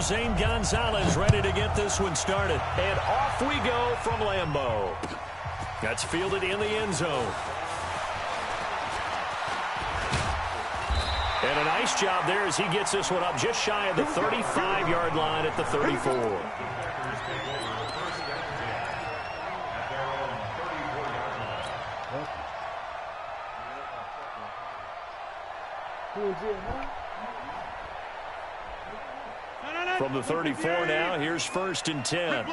Zane Gonzalez ready to get this one started. And off we go from Lambeau. That's fielded in the end zone. And a nice job there as he gets this one up just shy of the 35-yard line at the 34. From the 34 now, here's 1st and 10.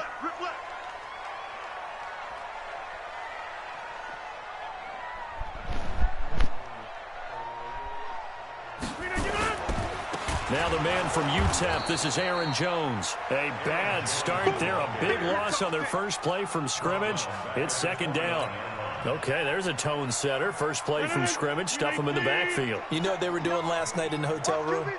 Now the man from UTEP, this is Aaron Jones. A bad start there, a big loss on their first play from scrimmage. It's 2nd down. Okay, there's a tone setter. First play from scrimmage, stuff them in the backfield. You know what they were doing last night in the hotel room?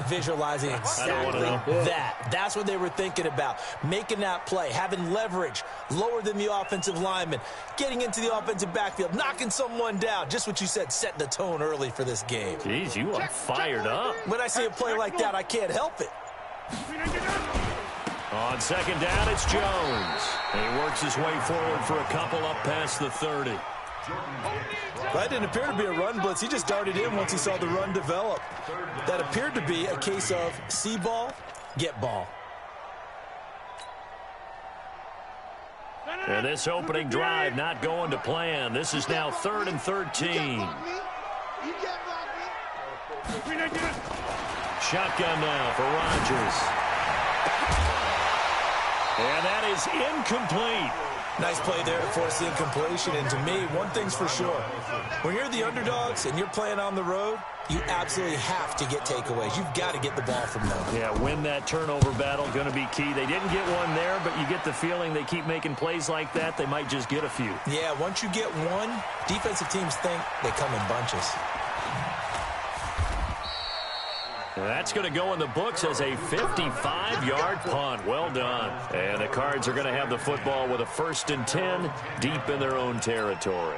Visualizing exactly that. That's what they were thinking about. Making that play, having leverage, lower than the offensive lineman, getting into the offensive backfield, knocking someone down. Just what you said, setting the tone early for this game. Jeez, you are fired up. When I see a play like that, I can't help it. On 2nd down, it's Jones. And he works his way forward for a couple up past the 30. That didn't appear to be a run blitz. He just darted in once he saw the run develop. That appeared to be a case of see ball, get ball. And this opening drive not going to plan. This is now 3rd and 13. Shotgun now for Rodgers. And that is incomplete. Nice play there to force the incompletion. And to me, one thing's for sure. When you're the underdogs and you're playing on the road, you absolutely have to get takeaways. You've got to get the ball from them. Yeah, win that turnover battle, going to be key. They didn't get one there, but you get the feeling they keep making plays like that, they might just get a few. Yeah, once you get one, defensive teams think they come in bunches. That's going to go in the books as a 55-yard punt. Well done. And the Cards are going to have the football with a 1st and 10 deep in their own territory.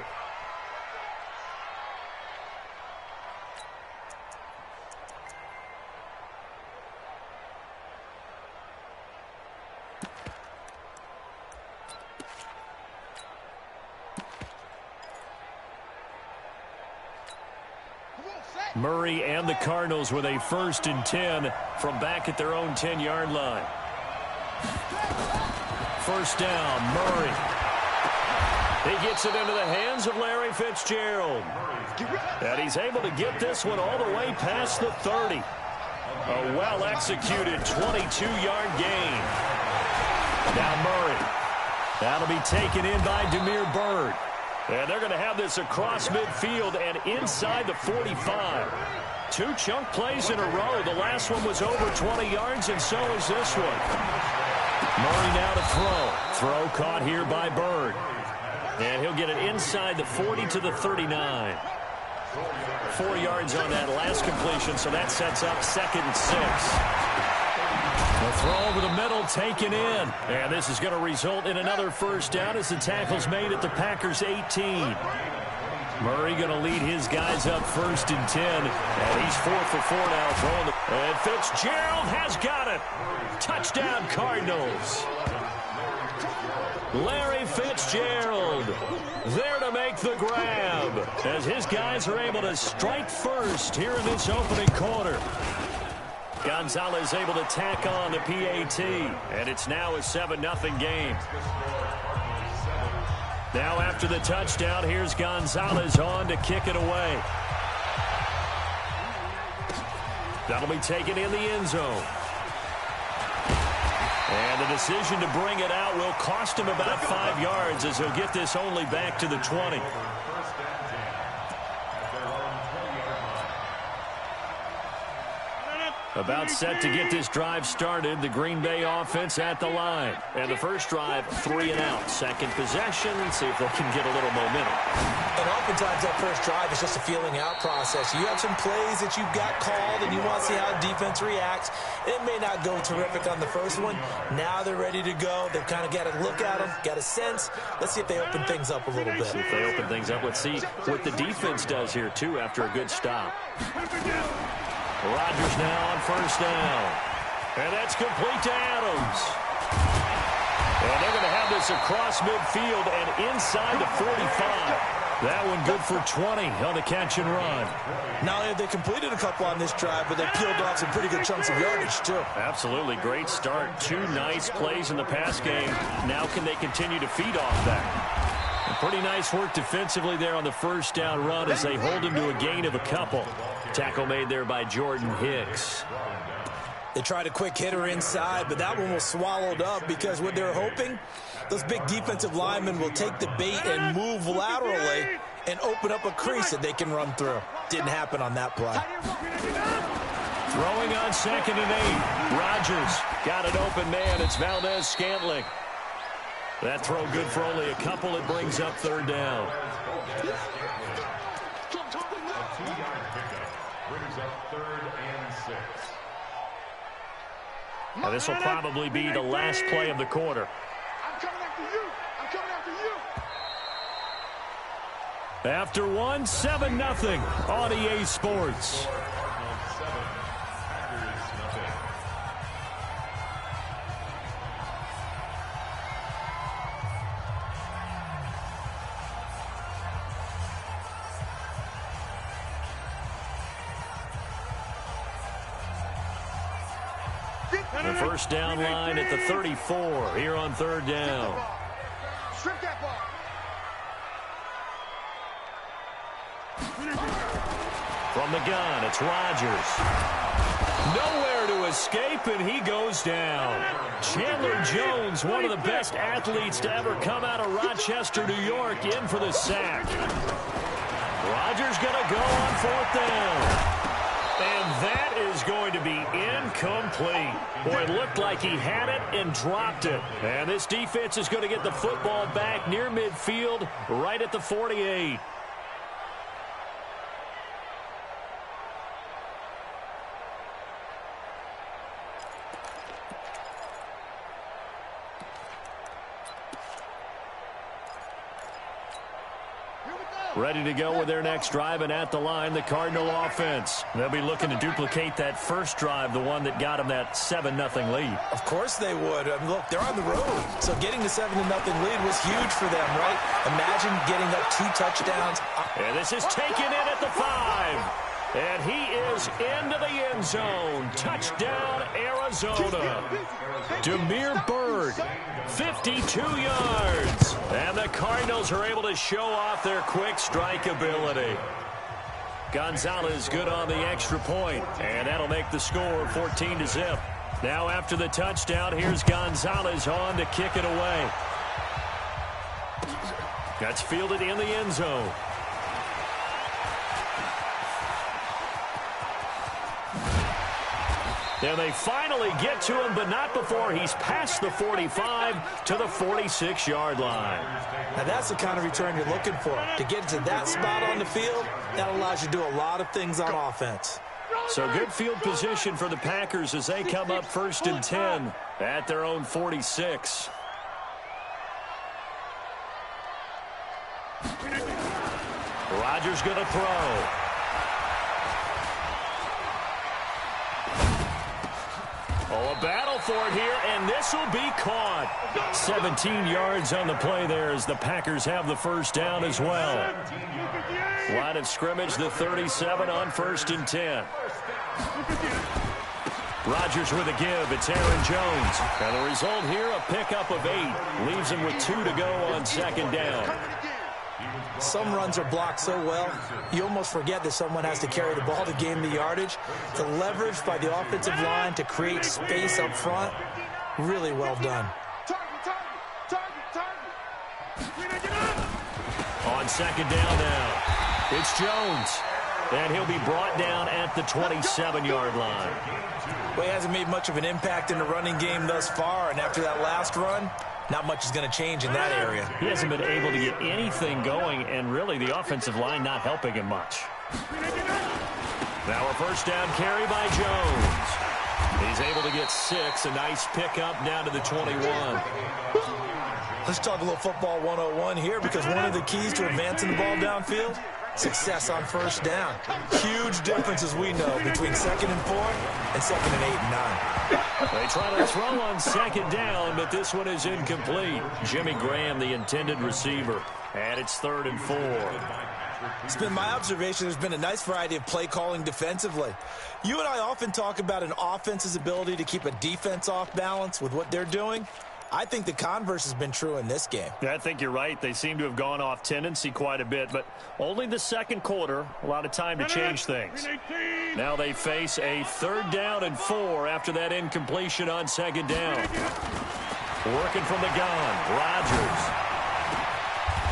Murray and the Cardinals with a 1st and 10 from back at their own 10-yard line. 1st down, Murray. He gets it into the hands of Larry Fitzgerald. And he's able to get this one all the way past the 30. A well-executed 22-yard gain. Now Murray. That'll be taken in by Damiere Byrd. And they're going to have this across midfield and inside the 45. 2 chunk plays in a row. The last one was over 20 yards, and so is this one. Murray now to throw. Throw caught here by Byrd. And he'll get it inside the 40 to the 39. 4 yards on that last completion, so that sets up 2nd and 6. The throw over the middle taken in. And this is going to result in another 1st down as the tackle's made at the Packers' 18. Murray going to lead his guys up 1st and 10. And he's 4 for 4 now throwing the... And Fitzgerald has got it. Touchdown Cardinals. Larry Fitzgerald there to make the grab as his guys are able to strike first here in this opening quarter. Gonzalez able to tack on the PAT, and it's now a 7-0 game. Now after the touchdown, here's Gonzalez on to kick it away. That'll be taken in the end zone. And the decision to bring it out will cost him about 5 yards as he'll get this only back to the 20. About set to get this drive started. The Green Bay offense at the line. And the first drive, 3 and out. Second possession. See if they can get a little momentum. And oftentimes that first drive is just a feeling out process. You have some plays that you've got called and you want to see how the defense reacts. It may not go terrific on the first one. Now they're ready to go. They've kind of got to look at them, got a sense. Let's see if they open things up a little bit. See if they open things up. Let's see what the defense does here, too, after a good stop. Rodgers now on first down. And that's complete to Adams. And they're going to have this across midfield and inside the 45. That one good for 20 on the catch and run. Not only have they completed a couple on this drive, but they peeled off some pretty good chunks of yardage, too. Absolutely. Great start. 2 nice plays in the pass game. Now can they continue to feed off that? And pretty nice work defensively there on the first down run as they hold him to a gain of a couple. Tackle made there by Jordan Hicks. They tried a quick hitter inside, but that one was swallowed up because what they're hoping, those big defensive linemen will take the bait and move laterally and open up a crease that they can run through. Didn't happen on that play. Throwing on 2nd and 8. Rodgers got an open man. It's Valdez-Scantling. That throw good for only a couple. It brings up 3rd down. Now this will probably be the last play of the quarter. I'm coming after you. I'm coming after you. After 1, 7-0 on EA Sports. The first down line at the 34 here on 3rd down. Strip that ball. From the gun, it's Rodgers. Nowhere to escape, and he goes down. Chandler Jones, one of the best athletes to ever come out of Rochester, New York, in for the sack. Rodgers going to go on 4th down. And that is going to be incomplete. Boy, it looked like he had it and dropped it. And this defense is going to get the football back near midfield, right at the 48. Ready to go with their next drive, and at the line, the Cardinal offense. They'll be looking to duplicate that first drive, the one that got them that 7-0 lead. Of course they would. I mean, look, they're on the road. So getting the 7-0 lead was huge for them, right? Imagine getting up 2 touchdowns. And this is taken in at the 5. And he is into the end zone. Touchdown, Arizona. Demir Byrd, 52 yards. And the Cardinals are able to show off their quick strike ability. Gonzalez good on the extra point, and that'll make the score 14-0. Now after the touchdown, here's Gonzalez on to kick it away. That's fielded in the end zone. And they finally get to him, but not before he's past the 45 to the 46-yard line. Now that's the kind of return you're looking for. To get to that spot on the field, that allows you to do a lot of things on offense. So good field position for the Packers as they come up 1st and 10 at their own 46. Rodgers going to throw. Oh, a battle for it here, and this will be caught. 17 yards on the play there as the Packers have the first down as well. Line of scrimmage, the 37 on 1st and 10. Rodgers with a give. It's Aaron Jones. And the result here, a pickup of 8. Leaves him with 2 to go on 2nd down. Some runs are blocked so well, you almost forget that someone has to carry the ball to gain the yardage. The leverage by the offensive line to create space up front, really well done. On 2nd down now, it's Jones. And he'll be brought down at the 27-yard line. Well, he hasn't made much of an impact in the running game thus far, and after that last run, not much is going to change in that area. He hasn't been able to get anything going, and really the offensive line not helping him much. Now a first down carry by Jones. He's able to get 6. A nice pickup down to the 21. Let's talk a little football 101 here, because one of the keys to advancing the ball downfield, success on first down. Huge difference, as we know, between 2nd and 4 and 2nd and 8 and 9. They try to throw on 2nd down, but this one is incomplete. Jimmy Graham, the intended receiver, and it's 3rd and 4. It's been my observation there's been a nice variety of play calling defensively. You and I often talk about an offense's ability to keep a defense off balance with what they're doing. I think the converse has been true in this game. Yeah, I think you're right. They seem to have gone off tendency quite a bit, but only the 2nd quarter, a lot of time to change things. Now they face a 3rd down and 4 after that incompletion on 2nd down. Working from the gun, Rodgers.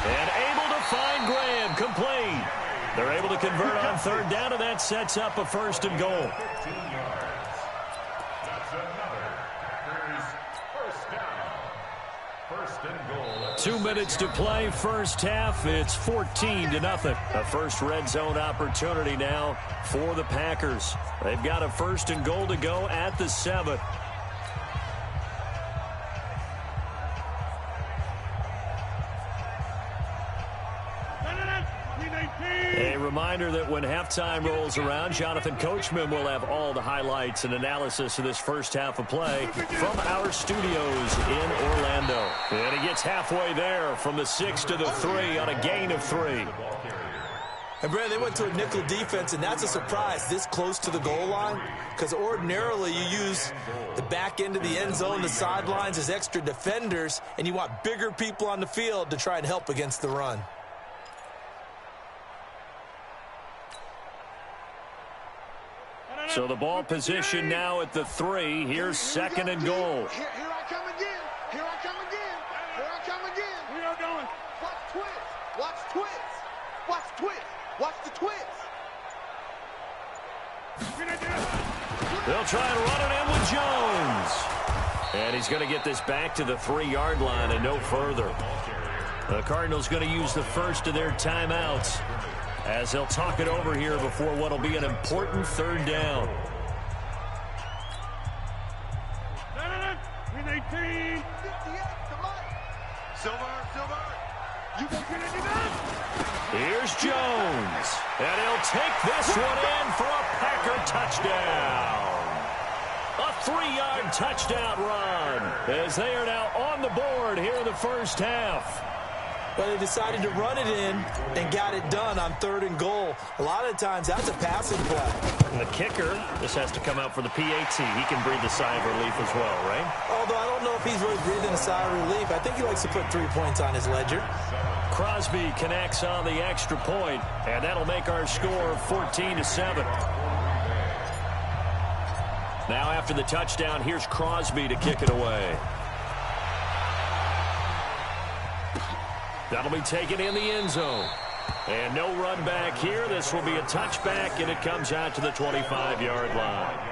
And able to find Graham, complete. They're able to convert on 3rd down, and that sets up a 1st and goal. 2 minutes to play, first half. It's 14-0. A first red zone opportunity now for the Packers. They've got a 1st and goal to go at the 7. A reminder that when halftime rolls around, Jonathan Coachman will have all the highlights and analysis of this first half of play from our studios in Orlando. And he gets halfway there from the 6 to the 3 on a gain of 3. And, Brad, they went to a nickel defense, and that's a surprise this close to the goal line, because ordinarily you use the back end of the end zone, the sidelines as extra defenders, and you want bigger people on the field to try and help against the run. So the ball position now at the 3. Here's 2nd and goal. Here I come again. Here I come again. Here I come again. We are going. Watch twist. Watch twist. Watch twist. Watch the twist. They'll try and run it in with Jones. And he's going to get this back to the 3-yard line and no further. The Cardinals going to use the first of their timeouts as they'll talk it over here before what will be an important 3rd down. Here's Jones. And he'll take this one in for a Packer touchdown. A 3-yard touchdown run as they are now on the board here in the first half. But they decided to run it in and got it done on 3rd and goal. A lot of times that's a passing play. And the kicker, this has to come out for the PAT. He can breathe a sigh of relief as well, right? Although I don't know if he's really breathing a sigh of relief. I think he likes to put 3 points on his ledger. Crosby connects on the extra point, and that'll make our score 14-7. Now after the touchdown, here's Crosby to kick it away. That'll be taken in the end zone. And no run back here. This will be a touchback, and it comes out to the 25-yard line.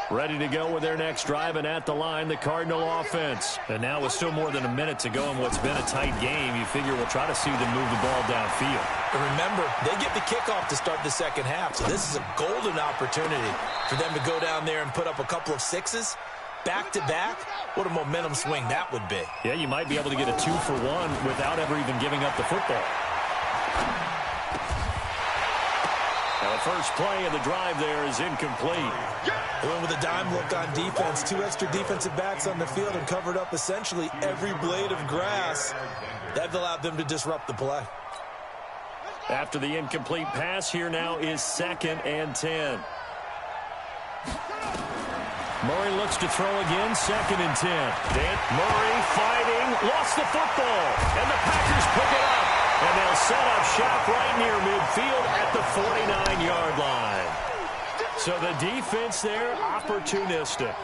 Ready to go with their next drive, and at the line, the Cardinal offense. And now with still more than a minute to go in what's been a tight game, you figure we'll try to see them move the ball downfield. And remember, they get the kickoff to start the second half, so this is a golden opportunity for them to go down there and put up a couple of 6s. Back-to-back, what a momentum swing that would be. Yeah, you might be able to get a 2-for-1 without ever even giving up the football. Now the first play of the drive there is incomplete. They went with a dime look on defense. 2 extra defensive backs on the field and covered up essentially every blade of grass. That allowed them to disrupt the play. After the incomplete pass, here now is 2nd and 10. Murray looks to throw again, 2nd and 10. Murray fighting, lost the football, and the Packers pick it up. And they'll set up shop right near midfield at the 49-yard line. So the defense there, opportunistic.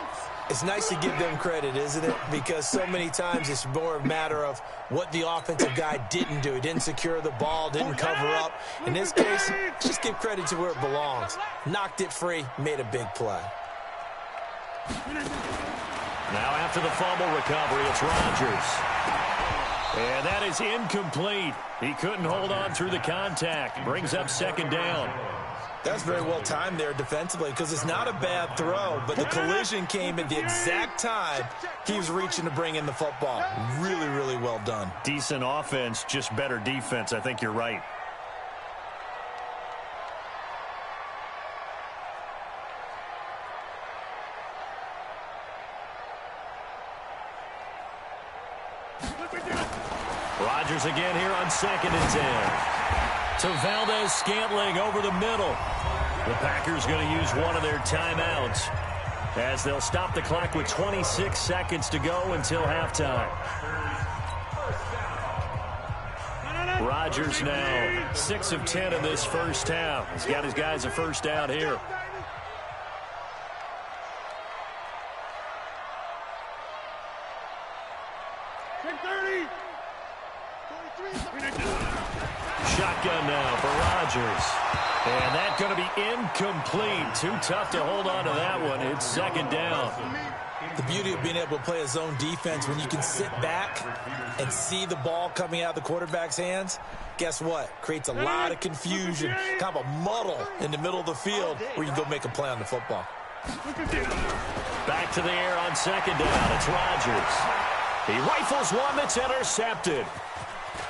It's nice to give them credit, isn't it? Because so many times it's more a matter of what the offensive guy didn't do. He didn't secure the ball, didn't cover up. In this case, just give credit to where it belongs. Knocked it free, made a big play. Now after the fumble recovery, it's Rodgers. And that is incomplete. He couldn't hold on through the contact. Brings up second down. That's very well timed there defensively because it's not a bad throw, but the collision came at the exact time he was reaching to bring in the football. Really, really well done. Decent offense, just better defense. I think you're right. Rodgers again here on 2nd and 10. To Valdez-Scantling over the middle. The Packers going to use one of their timeouts as they'll stop the clock with 26 seconds to go until halftime. Rodgers now 6 of 10 in this first half. He's got his guys a first down here. Shotgun now for Rodgers. And that's going to be incomplete. Too tough to hold on to that one. It's second down. The beauty of being able to play a zone defense when you can sit back and see the ball coming out of the quarterback's hands, guess what? Creates a lot of confusion, kind of a muddle in the middle of the field where you can go make a play on the football. Back to the air on second down. It's Rodgers. He rifles one that's intercepted.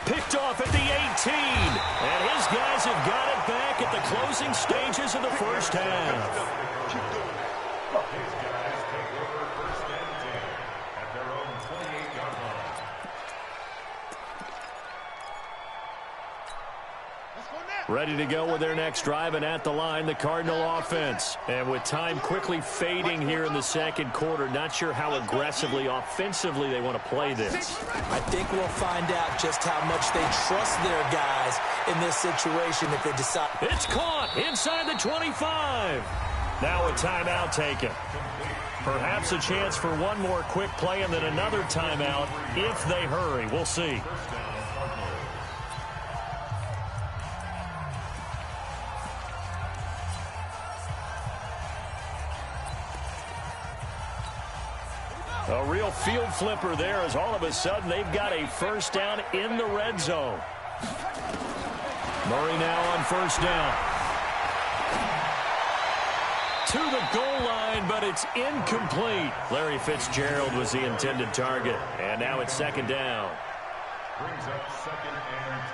Picked off at the 18. And his guys have got it back at the closing stages of the first half. Ready to go with their next drive, and at the line, the Cardinal offense. And with time quickly fading here in the second quarter, not sure how aggressively, offensively they want to play this. I think we'll find out just how much they trust their guys in this situation if they decide. It's caught inside the 25. Now a timeout taken. Perhaps a chance for one more quick play and then another timeout if they hurry. We'll see. A real field flipper there as all of a sudden they've got a first down in the red zone. Murray now on first down. To the goal line, but it's incomplete. Larry Fitzgerald was the intended target. And now it's second down. Brings up second and 10.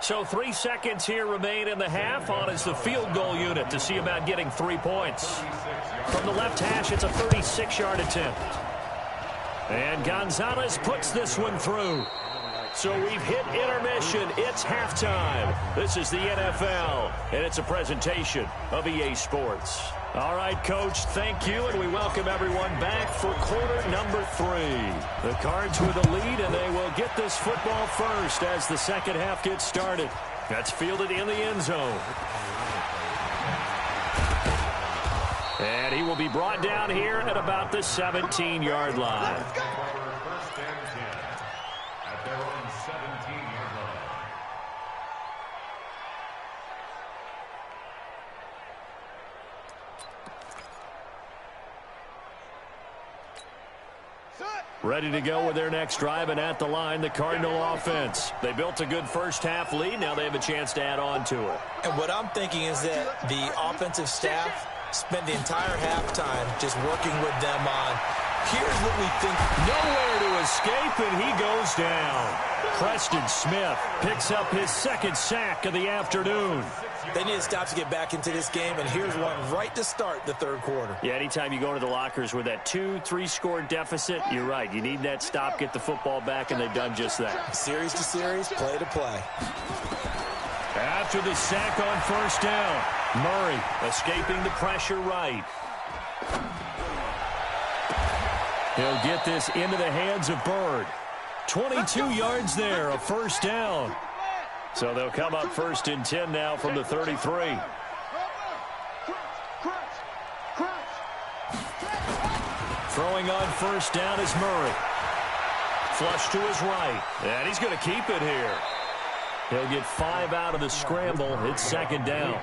So 3 seconds here remain in the half. On is the field goal unit to see about getting 3 points. From the left hash, it's a 36-yard attempt. And Gonzalez puts this one through. So we've hit intermission. It's halftime. This is the NFL, and it's a presentation of EA Sports. All right, Coach, thank you, and we welcome everyone back for quarter number 3. The Cards with a lead, and they will get this football first as the second half gets started. That's fielded in the end zone. And he will be brought down here at about the 17-yard line. Ready to go with their next drive, and at the line, the Cardinal offense. They built a good first half lead. Now they have a chance to add on to it. And what I'm thinking is that the offensive staff spent the entire halftime just working with them on, here's what we think. Nowhere to escape, and he goes down. Preston Smith picks up his second sack of the afternoon. They need to stop to get back into this game, and here's one right to start the third quarter. Yeah, anytime you go to the lockers with that 2-3 deficit, you're right. You need that stop, get the football back, and they've done just that. Series to series, play to play. After the sack on first down, Murray escaping the pressure right. He'll get this into the hands of Bird. 22 yards there, a first down. So they'll come up first and 10 now from the 33. Throwing on first down is Murray. Flush to his right. And he's going to keep it here. He'll get 5 out of the scramble. It's second down.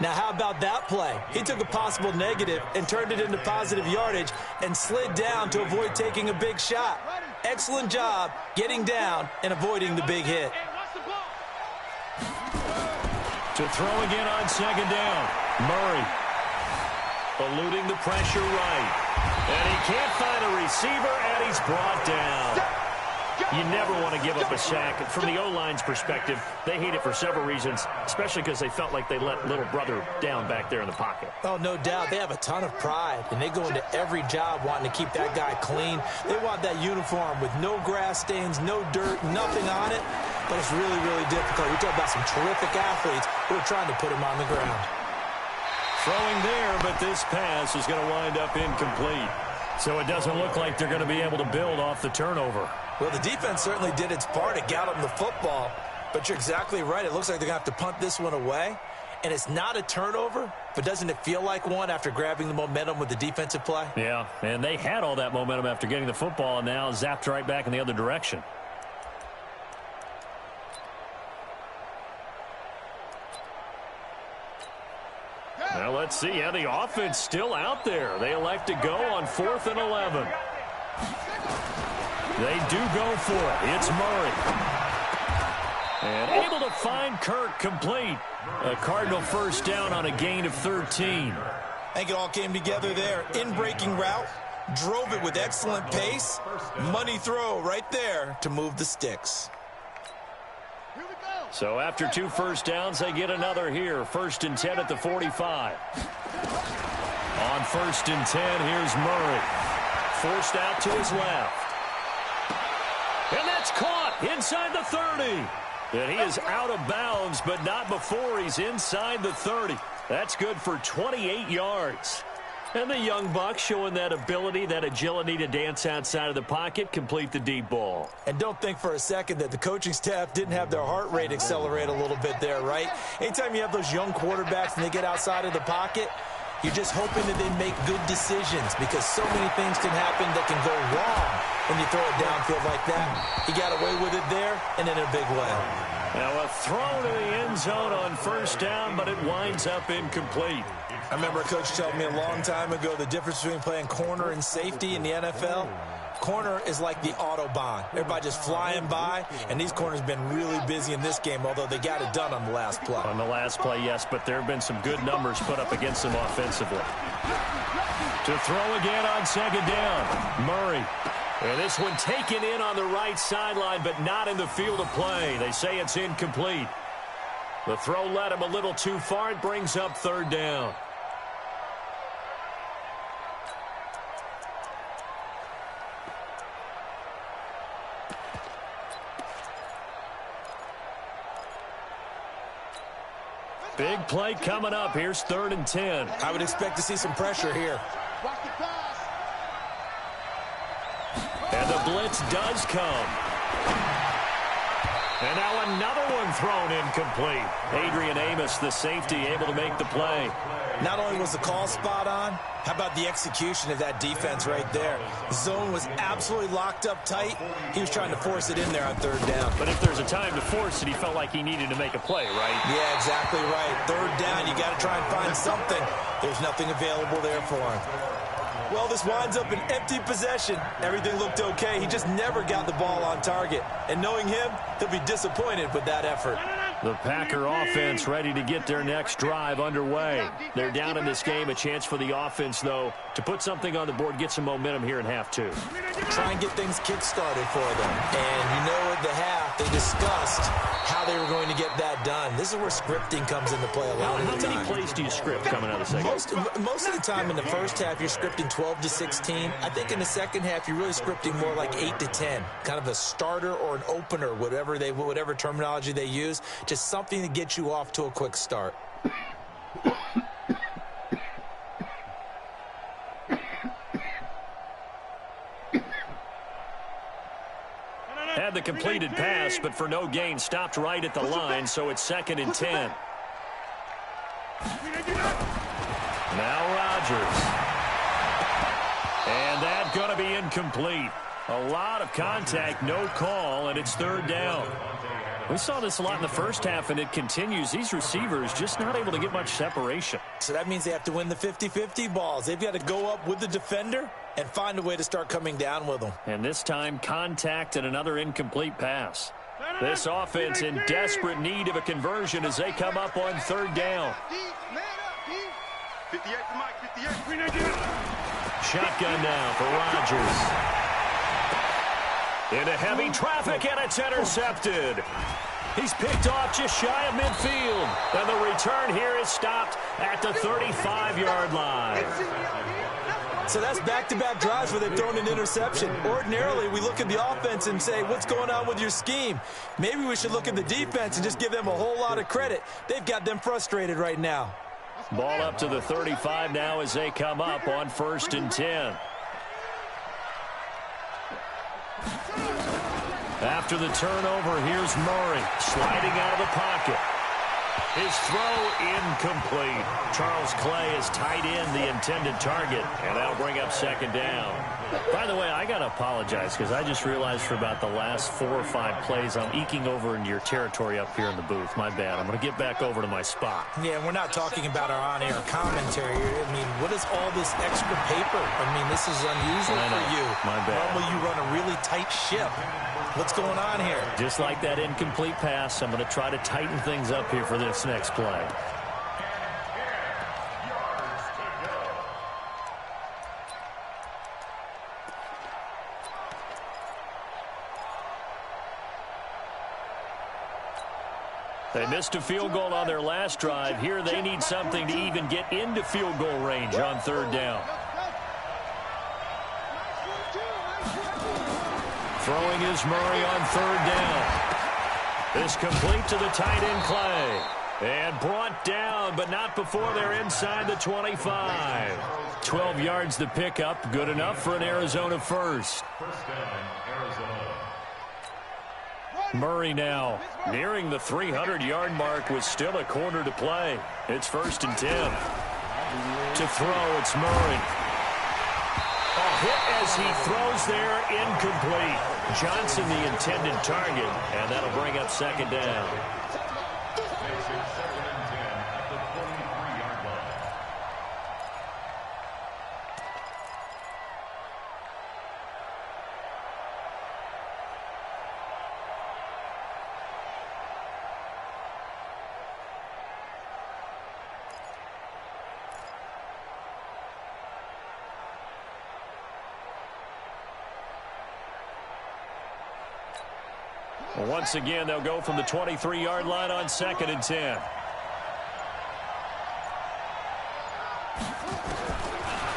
Now, how about that play? He took a possible negative and turned it into positive yardage and slid down to avoid taking a big shot. Excellent job getting down and avoiding the big hit. To throw again on second down. Murray eluding the pressure right. And he can't find a receiver, and he's brought down. You never want to give up a sack. From the O-line's perspective, they hate it for several reasons, especially because they felt like they let little brother down back there in the pocket. Oh, no doubt. They have a ton of pride, and they go into every job wanting to keep that guy clean. They want that uniform with no grass stains, no dirt, nothing on it. But it's really, really difficult. We talk about some terrific athletes who are trying to put him on the ground. Throwing there, but this pass is going to wind up incomplete. So it doesn't look like they're going to be able to build off the turnover. Well, the defense certainly did its part to get them the football. But you're exactly right. It looks like they're going to have to punt this one away. And it's not a turnover, but doesn't it feel like one after grabbing the momentum with the defensive play? Yeah, and they had all that momentum after getting the football, and now zapped right back in the other direction. Well, let's see. Yeah, the offense still out there. They elect to go on 4th and 11. They do go for it. It's Murray. And able to find Kirk complete. A Cardinal first down on a gain of 13. I think it all came together there. In-breaking route. Drove it with excellent pace. Money throw right there to move the sticks. So after 2 first downs, they get another here. 1st and 10 at the 45. On 1st and 10, here's Murray. Forced out to his left. And that's caught inside the 30. And he is out of bounds, but not before he's inside the 30. That's good for 28 yards. And the young buck showing that ability, that agility to dance outside of the pocket, complete the deep ball. And don't think for a second that the coaching staff didn't have their heart rate accelerate a little bit there, right? Anytime you have those young quarterbacks and they get outside of the pocket, you're just hoping that they make good decisions because so many things can happen that can go wrong when you throw it downfield like that. He got away with it there and in a big way. Now a throw to the end zone on first down, but it winds up incomplete. I remember a coach telling me a long time ago the difference between playing corner and safety in the NFL. Corner is like the Autobahn. Everybody just flying by, and these corners have been really busy in this game, although they got it done on the last play. On the last play, yes, but there have been some good numbers put up against them offensively. To throw again on second down, Murray. And this one taken in on the right sideline, but not in the field of play. They say it's incomplete. The throw led him a little too far. It brings up 3rd down. Big play coming up. Here's 3rd and 10. I would expect to see some pressure here. And the blitz does come. And now another one thrown incomplete. Adrian Amos, the safety, able to make the play. Not only was the call spot on, how about the execution of that defense right there? Zone was absolutely locked up tight. He was trying to force it in there on 3rd down. But if there's a time to force it, he felt like he needed to make a play, right? Yeah, exactly right. 3rd down, you got to try and find something. There's nothing available there for him. Well, this winds up an empty possession. Everything looked okay. He just never got the ball on target. And knowing him, he'll be disappointed with that effort. The Packer offense ready to get their next drive underway. They're down in this game. A chance for the offense, though, to put something on the board, get some momentum here in half 2. Try and get things kick-started for them. And you know at the half, they discussed how they were going to get that done. This is where scripting comes into play a lot of the time. How many plays do you script coming out of the second? Most of the time in the first half, you're scripting 12 to 16. I think in the second half, you're really scripting more like 8 to 10. Kind of a starter or an opener, whatever terminology they use. Just something to get you off to a quick start. Had the completed pass, but for no gain, stopped right at the line, so it's 2nd and 10. Now Rodgers. And that going to be incomplete. A lot of contact, no call, and it's third down. We saw this a lot in the first half, and it continues. These receivers just not able to get much separation. So that means they have to win the 50-50 balls. They've got to go up with the defender and find a way to start coming down with them. And this time, contact and another incomplete pass. This offense in desperate need of a conversion as they come up on third down. 58 to Mike, 58. Shotgun now for Rodgers. Into heavy traffic, and it's intercepted. He's picked off just shy of midfield. And the return here is stopped at the 35-yard line. So that's back-to-back drives where they've thrown an interception. Ordinarily, we look at the offense and say, what's going on with your scheme? Maybe we should look at the defense and just give them a whole lot of credit. They've got them frustrated right now. Ball up to the 35 now as they come up on 1st and 10. After the turnover, here's Murray sliding out of the pocket. His throw incomplete. Charles Clay is tight end, the intended target, and that'll bring up second down. By the way, I got to apologize because I just realized for about the last 4 or 5 plays I'm eking over into your territory up here in the booth. My bad. I'm going to get back over to my spot. Yeah, we're not talking about our on-air commentary. I mean, what is all this extra paper? I mean, this is unusual for you. My bad. Normally you run a really tight ship. What's going on here? Just like that incomplete pass, I'm going to try to tighten things up here for this next play. They missed a field goal on their last drive. Here they need something to even get into field goal range on third down. Throwing is Murray on third down. This complete to the tight end Clay. And brought down, but not before they're inside the 25. 12 yards the pickup. Good enough for an Arizona first. Murray now nearing the 300-yard mark with still a quarter to play. It's 1st and 10. To throw, it's Murray. A hit as he throws there, incomplete. Johnson the intended target, and that'll bring up second down. Once again, they'll go from the 23-yard line on 2nd and 10.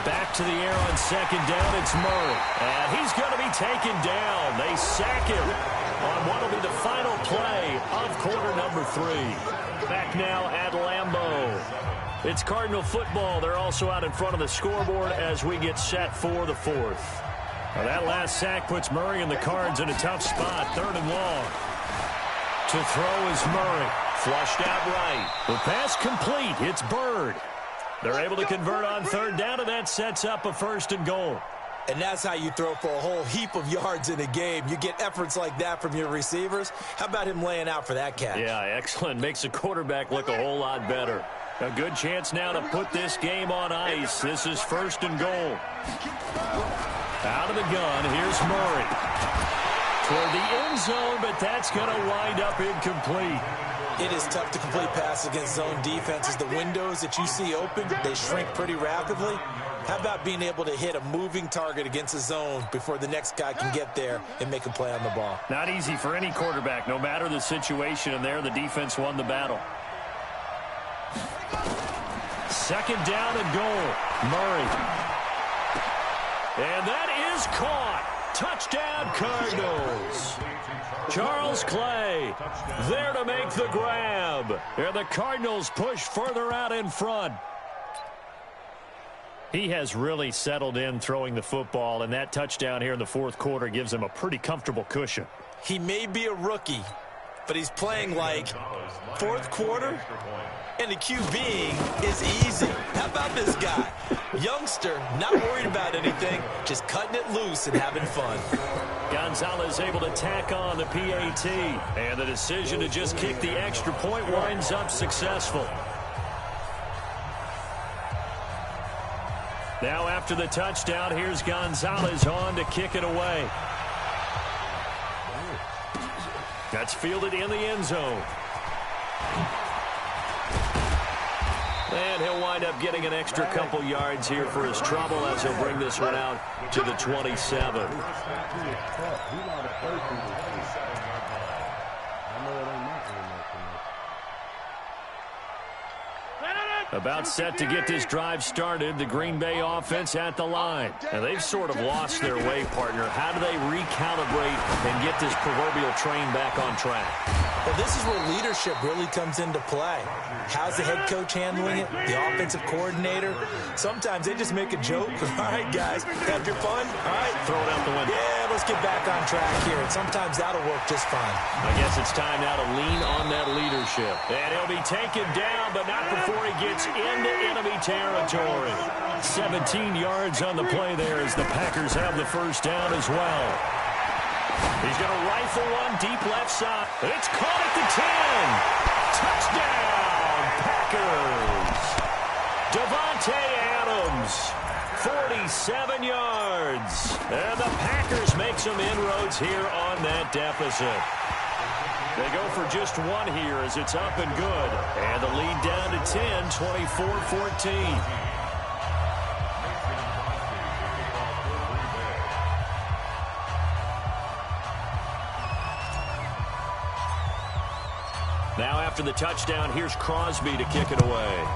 Back to the air on 2nd down, it's Murray. And he's going to be taken down. They sack him on what will be the final play of quarter number 3. Back now at Lambeau. It's Cardinal football. They're also out in front of the scoreboard as we get set for the 4th. Well, that last sack puts Murray and the Cards in a tough spot. 3rd and long. To throw is Murray. Flushed out right. The pass complete. It's Bird. They're able to convert on 3rd down, and that sets up a 1st and goal. And that's how you throw for a whole heap of yards in a game. You get efforts like that from your receivers. How about him laying out for that catch? Yeah, excellent. Makes the quarterback look a whole lot better. A good chance now to put this game on ice. This is 1st and goal. Out of the gun, here's Murray. Toward the end zone, but that's going to wind up incomplete. It is tough to complete passes against zone defenses. The windows that you see open, they shrink pretty rapidly. How about being able to hit a moving target against a zone before the next guy can get there and make a play on the ball? Not easy for any quarterback, no matter the situation, and there the defense won the battle. 2nd down and goal. Murray. And that is caught. Touchdown, Cardinals. Charles Clay there to make the grab. And the Cardinals push further out in front. He has really settled in throwing the football, and that touchdown here in the 4th quarter gives him a pretty comfortable cushion. He may be a rookie, but he's playing like fourth quarter, and the QBing is easy. How about this guy? Youngster, not worried about anything, just cutting it loose and having fun. Gonzalez able to tack on the PAT, and the decision to just kick the extra point winds up successful. Now after the touchdown, here's Gonzalez on to kick it away. That's fielded in the end zone. And he'll wind up getting an extra couple yards here for his trouble as he'll bring this one out to the 27. About set to get this drive started, the Green Bay offense at the line. And they've sort of lost their way, partner. How do they recalibrate and get this proverbial train back on track? Well, this is where leadership really comes into play. How's the head coach handling it? The offensive coordinator? Sometimes they just make a joke. All right, guys, had your fun? All right. Throw it out the window. Yeah, let's get back on track here. And sometimes that'll work just fine. I guess it's time now to lean on that leadership. And he'll be taken down, but not before he gets into enemy territory. 17 yards on the play there as the Packers have the first down as well. He's going to rifle one deep left side. It's caught at the 10. Touchdown, Packers. Devontae Adams, 47 yards. And the Packers make some inroads here on that deficit. They go for just one here as it's up and good. And the lead down to 10, 24-14. Now after the touchdown, here's Crosby to kick it away.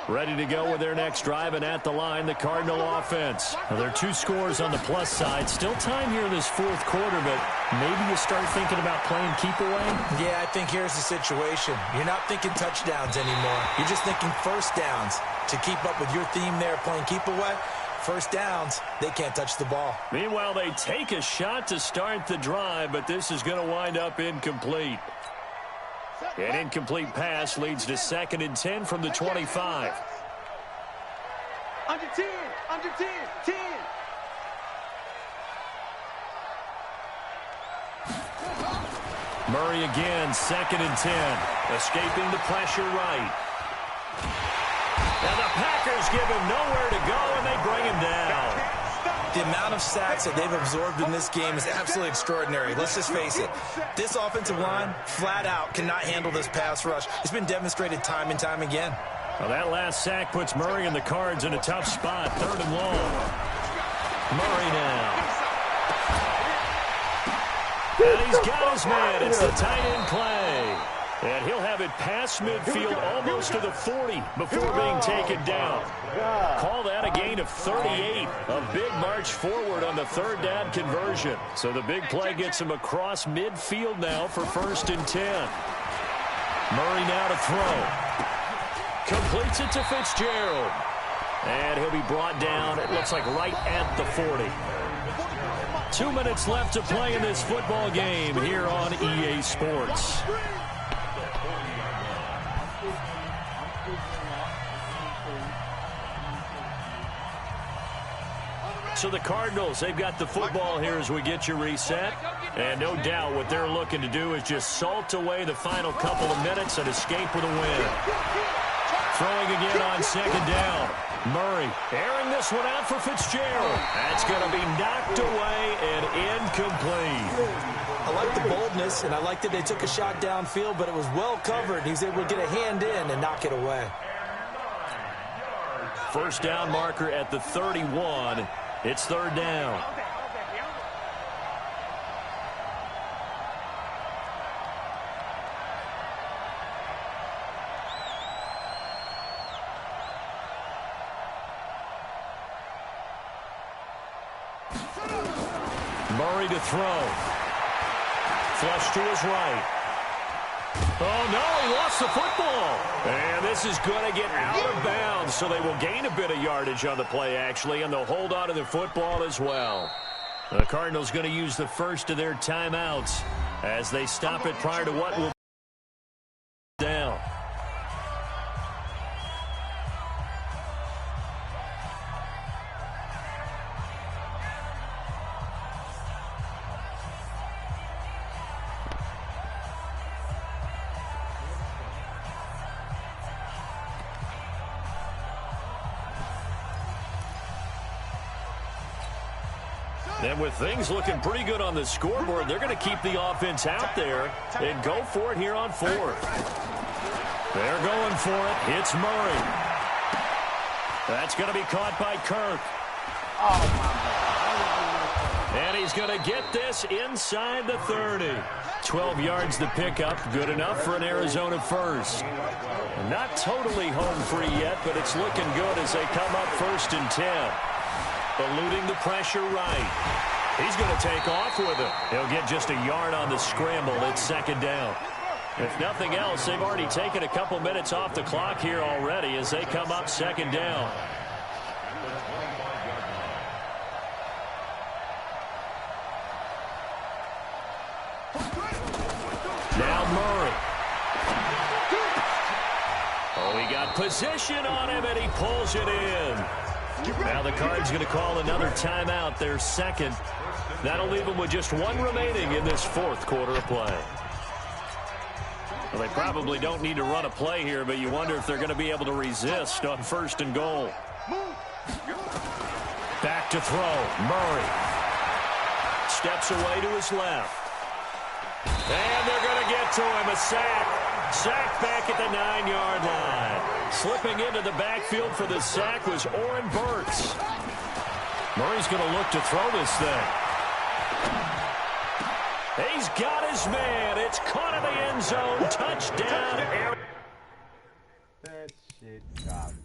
Ready to go with their next drive, and at the line, the Cardinal offense. Now, there are 2 scores on the plus side. Still time here in this fourth quarter, but maybe you start thinking about playing keep away? Yeah, I think here's the situation. You're not thinking touchdowns anymore. You're just thinking first downs. To keep up with your theme there, playing keep away, first downs, they can't touch the ball. Meanwhile, they take a shot to start the drive, but this is going to wind up incomplete. An incomplete pass leads to 2nd and 10 from the 25. Under 10, under 10, 10. Murray again, 2nd and 10. Escaping the pressure right. And the Packers give him nowhere to go, and they bring him down. The amount of sacks that they've absorbed in this game is absolutely extraordinary. Let's just face it. This offensive line, flat out, cannot handle this pass rush. It's been demonstrated time and time again. Well, that last sack puts Murray and the Cards in a tough spot. 3rd and long. Murray now. And he's got his man. It's the tight end play. And he'll have it past midfield almost to the 40 before being taken down. Call that a gain of 38. A big march forward on the 3rd down conversion. So the big play gets him across midfield now for 1st and 10. Murray now to throw. Completes it to Fitzgerald. And he'll be brought down, it looks like right at the 40. 2 minutes left to play in this football game here on EA Sports. So the Cardinals, they've got the football here as we get you reset. And no doubt what they're looking to do is just salt away the final couple of minutes and escape with a win. Throwing again on 2nd down. Murray airing this one out for Fitzgerald. That's going to be knocked away and incomplete. I like the boldness, and I like that they took a shot downfield, but it was well covered. He was able to get a hand in and knock it away. First down marker at the 31. It's 3rd down. Murray to throw. Flush to his right. Oh, no, he lost the football. And this is going to get out of bounds, so they will gain a bit of yardage on the play, actually, and they'll hold on to the football as well. The Cardinals going to use the first of their timeouts as they stop it prior to what will be down. And with things looking pretty good on the scoreboard, they're going to keep the offense out there and go for it here on fourth. They're going for it. It's Murray. That's going to be caught by Kirk. And he's going to get this inside the 30. 12 yards to pick up. Good enough for an Arizona first. Not totally home free yet, but it's looking good as they come up 1st and 10. Eluding the pressure right. He's going to take off with it. He'll get just a yard on the scramble. It's 2nd down. If nothing else, they've already taken a couple minutes off the clock here already as they come up 2nd down. Now Murray. Oh, he got position on him, and he pulls it in. Now the Cards going to call another timeout, their second. That'll leave them with just one remaining in this 4th quarter of play. Well, they probably don't need to run a play here, but you wonder if they're going to be able to resist on 1st and goal. Back to throw. Murray steps away to his left. And they're going to get to him. A sack. Sack back at the 9-yard line. Slipping into the backfield for the sack was Oren Burks. Murray's going to look to throw this thing. He's got his man. It's caught in the end zone. Touchdown. That shit garbage.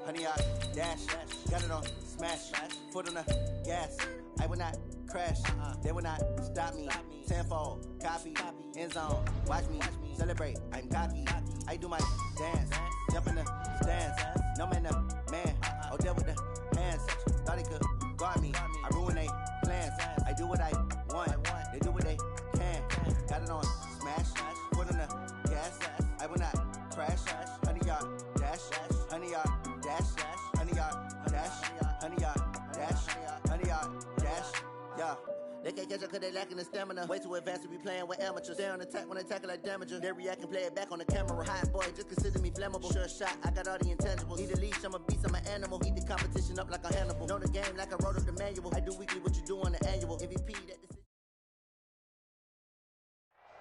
Honey, I dash, got it on smash, foot on the gas. I will not crash, they will not stop me. Tenfold, copy, end zone, watch me celebrate. I'm cocky, I do my dance, jump in the stands. No man, man, oh deal with the hands. Thought he could guard me, I ruin they plans. I do what I want, they do what they can. Got it on smash, foot on the gas. I will not crash, honey, y'all dash, honey, y'all. Dash, honey yard, dash, honey yard, dash, honey yard, dash, yeah. They can't catch up cause they lacking the stamina. Way too advanced to be playing with amateurs. They on attack when they tackle like damager. They react and play it back on the camera. Hot boy, just consider me flammable. Sure shot, I got all the intangibles. Need a leash, I'm a beast, I'm an animal. Eat the competition up like a Hannibal. Know the game like I wrote up the manual. I do weekly what you do on the annual. MVP, that decision.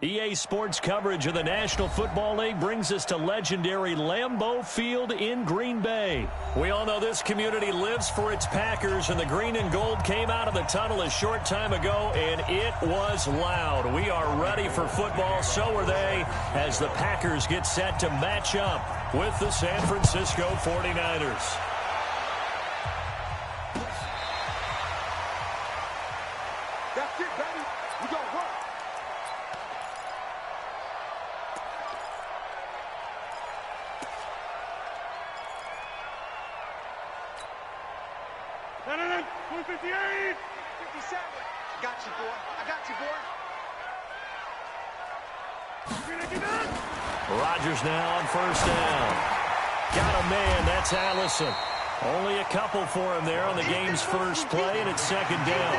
EA Sports coverage of the National Football League brings us to legendary Lambeau Field in Green Bay. We all know this community lives for its Packers, and the green and gold came out of the tunnel a short time ago, and it was loud. We are ready for football, so are they, as the Packers get set to match up with the San Francisco 49ers. That's it, baby. We gonna work. No, 258. 57. Got you, boy. I got you, boy. Rodgers now on 1st down. Got a man. That's Allison. Only a couple for him there on the game's first play, and it's 2nd down.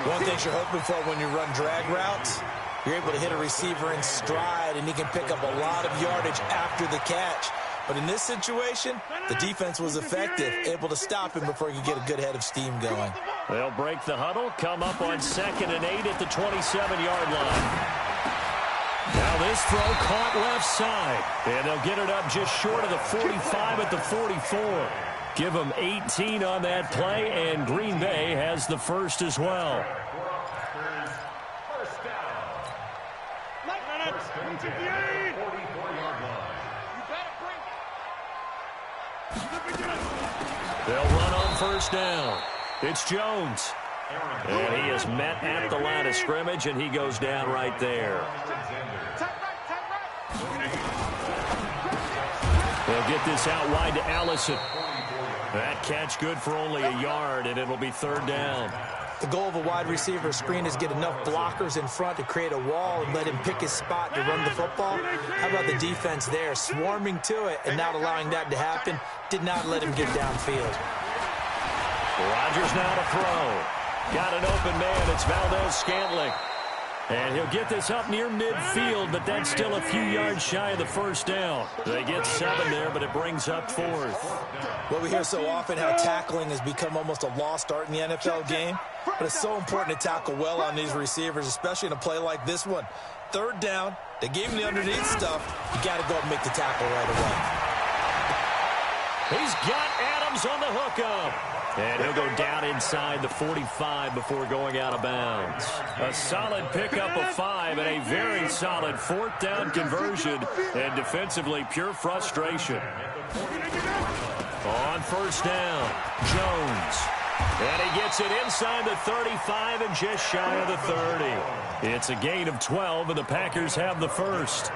One thing you're hoping for when you run drag routes, you're able to hit a receiver in stride, and he can pick up a lot of yardage after the catch. But in this situation, the defense was effective, able to stop him before he could get a good head of steam going. They'll break the huddle, come up on 2nd and 8 at the 27-yard line. Now this throw caught left side, and they'll get it up just short of the 45 at the 44. Give them 18 on that play, and Green Bay has the first as well. They'll run on first down. It's Jones. And he is met at the line of scrimmage, and he goes down right there. They'll get this out wide to Allison. That catch good for only a yard, and it'll be third down. The goal of a wide receiver screen is get enough blockers in front to create a wall and let him pick his spot to run the football. How about the defense there, swarming to it and not allowing that to happen? Did not let him get downfield. Rodgers now to throw. Got an open man. It's Valdez-Scantling. And he'll get this up near midfield, but that's still a few yards shy of the first down. They get 7 there, but it brings up 4th. Well, we hear so often how tackling has become almost a lost art in the NFL game, but it's so important to tackle well on these receivers, especially in a play like this one. Third down, they gave him the underneath stuff. You got to go and make the tackle right away. He's got Adams on the hookup. And he'll go down inside the 45 before going out of bounds. A solid pickup of 5 and a very solid 4th down conversion. And defensively, pure frustration. On first down, Jones. And he gets it inside the 35 and just shy of the 30. It's a gain of 12, and the Packers have the first.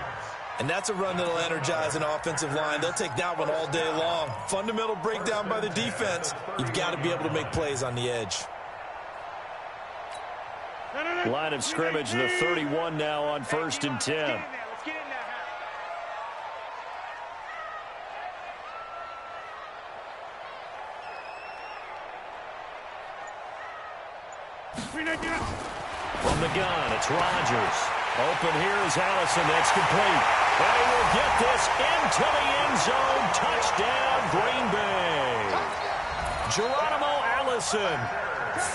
And that's a run that'll energize an offensive line. They'll take that one all day long. Fundamental breakdown by the defense. You've got to be able to make plays on the edge. Line of scrimmage, the 31 now on 1st and 10. From the gun, it's Rodgers. Open here is Allison. That's complete. And he will get this into the end zone. Touchdown, Green Bay. Geronimo Allison,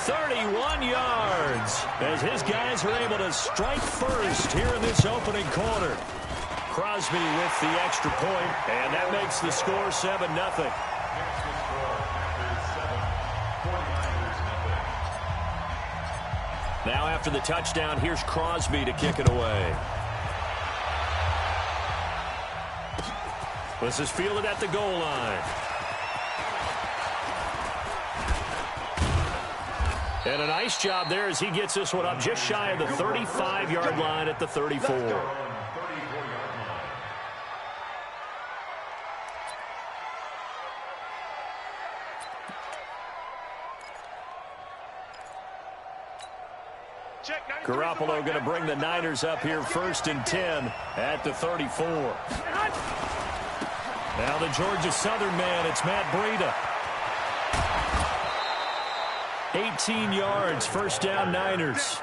31 yards, as his guys are able to strike first here in this opening quarter. Crosby with the extra point, and that makes the score 7-0. Now after the touchdown, here's Crosby to kick it away. This is fielded at the goal line. And a nice job there as he gets this one up just shy of the 35-yard line at the 34. Garoppolo going to bring the Niners up here 1st and 10 at the 34. Now the Georgia Southern man, it's Matt Breida. 18 yards, 1st down Niners.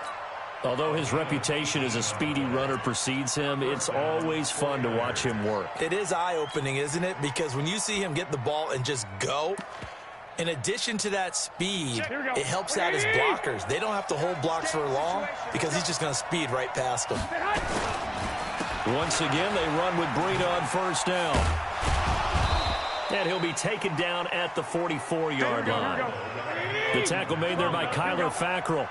Although his reputation as a speedy runner precedes him, it's always fun to watch him work. It is eye-opening, isn't it? Because when you see him get the ball and just go, in addition to that speed, it helps out his blockers. They don't have to hold blocks for long because he's just going to speed right past them. Once again, they run with Breida on 1st down. And he'll be taken down at the 44-yard line. The tackle made there by Kyler Fackrell.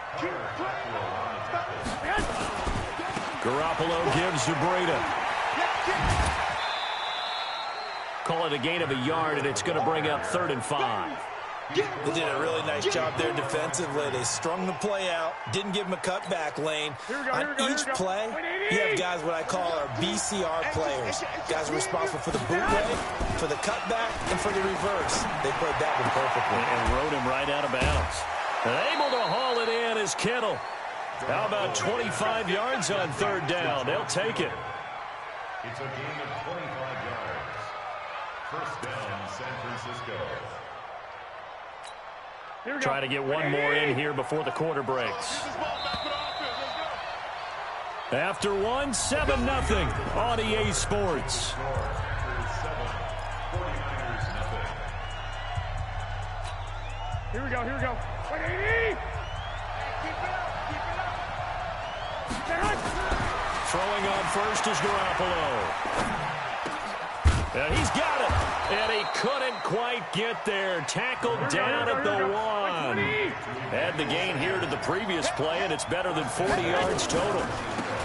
Garoppolo gives to Breida. Call it a gain of a yard, and it's going to bring up 3rd and 5. They did a really nice job there defensively. They strung the play out, didn't give him a cutback lane. On each play, you have guys what I call our BCR players. Guys are responsible for the bootleg, for the cutback, and for the reverse. They played that one perfectly. And rode him right out of bounds. And able to haul it in is Kittle. How about 25 yards on 3rd down? They'll take it. It's a gain of 25 yards. 1st down, San Francisco. Try to get one more in here before the quarter breaks. After one, 7-0 on EA Sports. Here we go. 180. Throwing on first is Garoppolo. And he's got it. And he couldn't quite get there. Tackled down at the 1. Add the gain here to the previous play, and it's better than 40 yards total.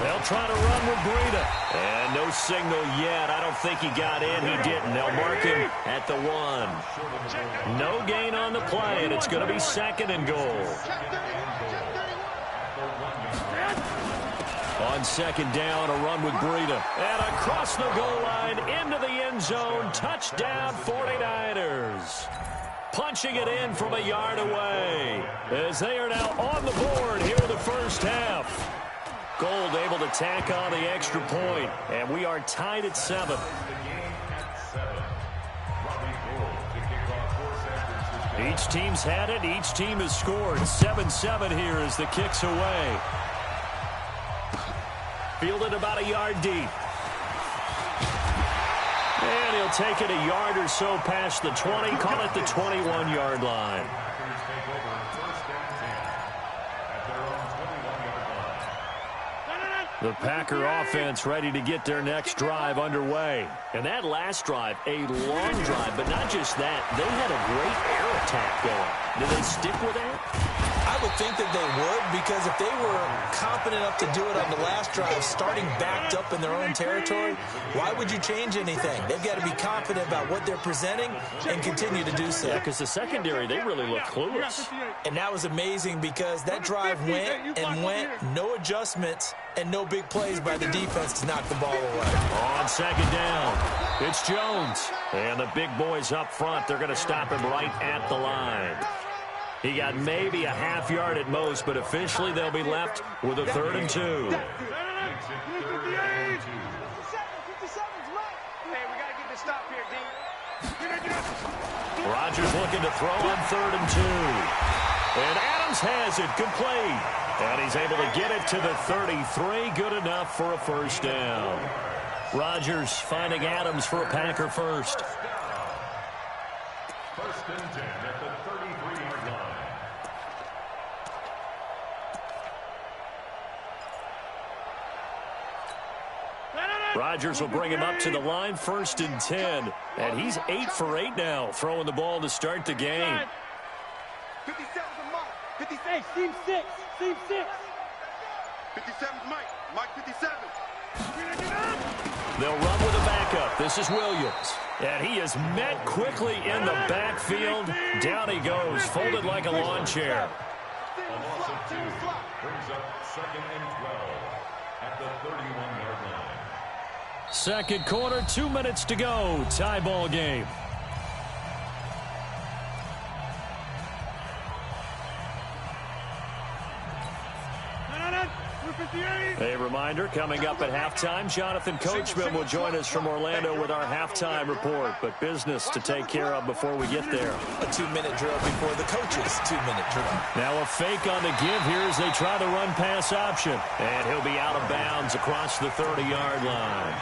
They'll try to run with Breida. And no signal yet. I don't think he got in. He didn't. They'll mark him at the 1. No gain on the play, and it's going to be 2nd and goal. On 2nd down, a run with Breida. And across the goal line, into the end zone. Touchdown, 49ers. Punching it in from a yard away. As they are now on the board here in the first half. Gold able to tack on the extra point. And we are tied at 7. Each team's had it. Each team has scored. 7-7 here as the kick's away. Fielded about a yard deep. And he'll take it a yard or so past the 20. Call it the 21-yard line. The Packer offense ready to get their next drive underway. And that last drive, a long drive, but not just that. They had a great air attack going. Did they stick with that? I would think that they would, because if they were confident enough to do it on the last drive, starting backed up in their own territory, why would you change anything? They've got to be confident about what they're presenting and continue to do so. Yeah, because the secondary, they really look clueless. And that was amazing because that drive went and went, no adjustments, and no big plays by the defense to knock the ball away. On 2nd down, it's Jones. And the big boys up front, they're going to stop him right at the line. He got maybe a half yard at most, but officially they'll be left with a 3rd and 2. Rodgers looking to throw on 3rd and 2. And Adams has it complete. And he's able to get it to the 33. Good enough for a first down. Rodgers finding Adams for a Packer first. 1st and 10 at the 33-yard line. Rodgers will bring him up to the line, 1st and 10. And he's 8 for 8 now, throwing the ball to start the game. 57's a Mike. 56, team 6, team 6. 57's Mike. Mike 57. They'll run with a backup. This is Williams. And he is met quickly in the backfield. Down he goes, folded like a lawn chair. A loss of 2 brings up 2nd and 12 at the 31-yard line. Second quarter, 2 minutes to go. Tie ball game. A reminder, coming up at halftime, Jonathan Coachman will join us from Orlando with our halftime report. But business to take care of before we get there. A 2-minute drill before the coach's 2-minute drill. Now a fake on the give here as they try to run pass option. And he'll be out of bounds across the 30-yard line.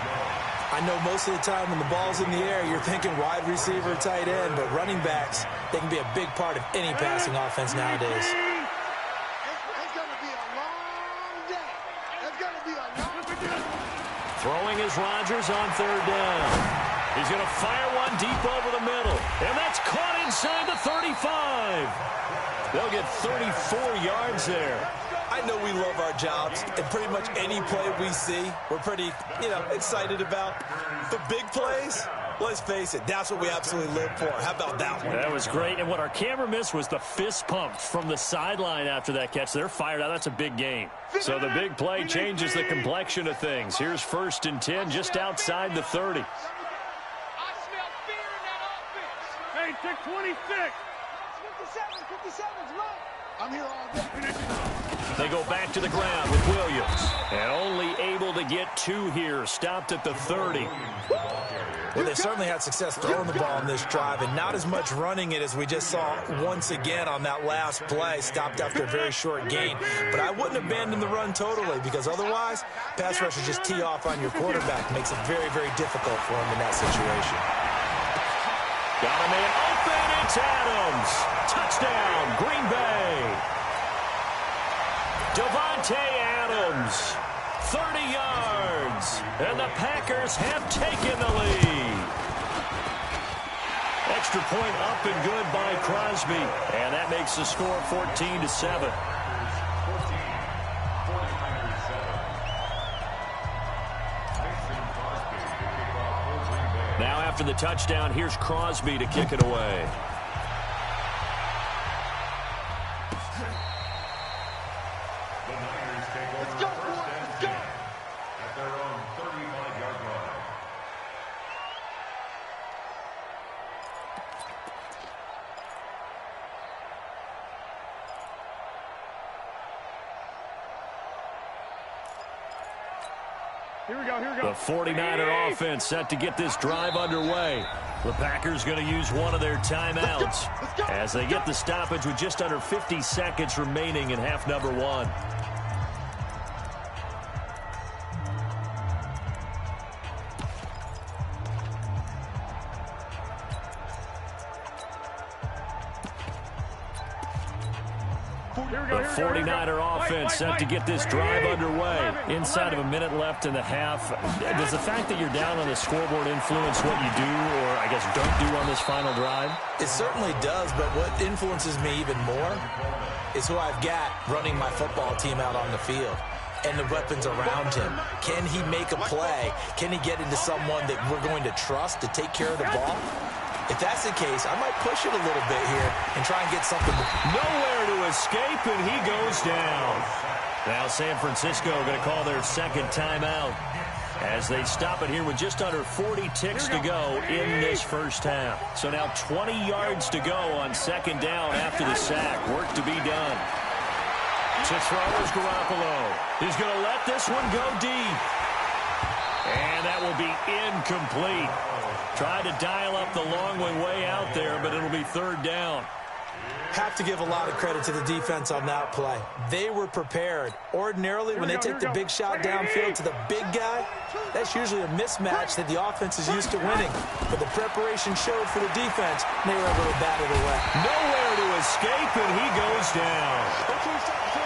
I know most of the time when the ball's in the air, you're thinking wide receiver, tight end, but running backs, they can be a big part of any passing offense nowadays. Throwing is Rodgers on 3rd down. He's going to fire one deep over the middle. And that's caught inside the 35. They'll get 34 yards there. I know we love our jobs, and pretty much any play we see, we're pretty, excited about. The big plays, let's face it, that's what we absolutely live for. How about that one? That was great. And what our camera missed was the fist pump from the sideline after that catch. They're fired out. That's a big game. So the big play changes the complexion of things. Here's 1st and 10 just outside the 30. I smell fear in that offense. Hey, take 26. 57's right. I'm here all day. They go back to the ground with Williams. And only able to get 2 here. Stopped at the 30. Well, they certainly had success throwing the ball in this drive, and not as much running it as we just saw once again on that last play. Stopped after a very short gain. But I wouldn't abandon the run totally, because otherwise, pass rushers just tee off on your quarterback. Makes it very, very difficult for him in that situation. Got a man open. It's Adams. Touchdown, Green Bay. Davante Adams. 30 yards, and the Packers have taken the lead. extra point up and good by Crosby. And that makes the score 14-7. Now after the touchdown, here's Crosby to kick it away. Let's go, boys. Let's go. At their own 35-yard line. Here we go, here we go. The 49er offense set to get this drive underway. The Packers going to use one of their timeouts as they get the stoppage with just under 50 seconds remaining in half number one. The 49er offense set to get this drive underway. Inside of a minute left in the half. Does the fact that you're down on the scoreboard influence what you do, or I guess don't do on this final drive? It certainly does, but what influences me even more is who I've got running my football team out on the field and the weapons around him. Can he make a play? Can he get into someone that we're going to trust to take care of the ball? If that's the case, I might push it a little bit here and try and get something. Nowhere to escape, and he goes down. Now San Francisco going to call their second timeout as they stop it here with just under 40 ticks to go in this first half. So now 20 yards to go on second down after the sack. Work to be done. To throw is Garoppolo. He's going to let this one go deep. And that will be incomplete. Tried to dial up the long way out there, but it'll be third down. Have to give a lot of credit to the defense on that play. They were prepared. Ordinarily, when they take the big shot downfield to the big guy, that's usually a mismatch that the offense is used to winning. But the preparation showed for the defense, and they were able to bat it away. Nowhere to escape, and he goes down.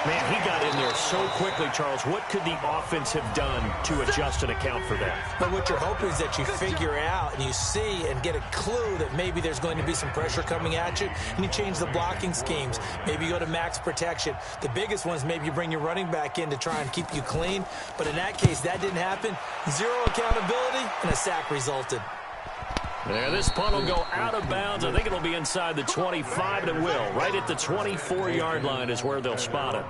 Man, he got in there so quickly, Charles. What could the offense have done to adjust and account for that? But what you're hoping is that you figure out and you see and get a clue that maybe there's going to be some pressure coming at you, and you change the blocking schemes. Maybe you go to max protection. The biggest one is maybe you bring your running back in to try and keep you clean. But in that case, that didn't happen. Zero accountability, and a sack resulted. There, this punt will go out of bounds. I think it'll be inside the 25, and it will. Right at the 24-yard line is where they'll spot it.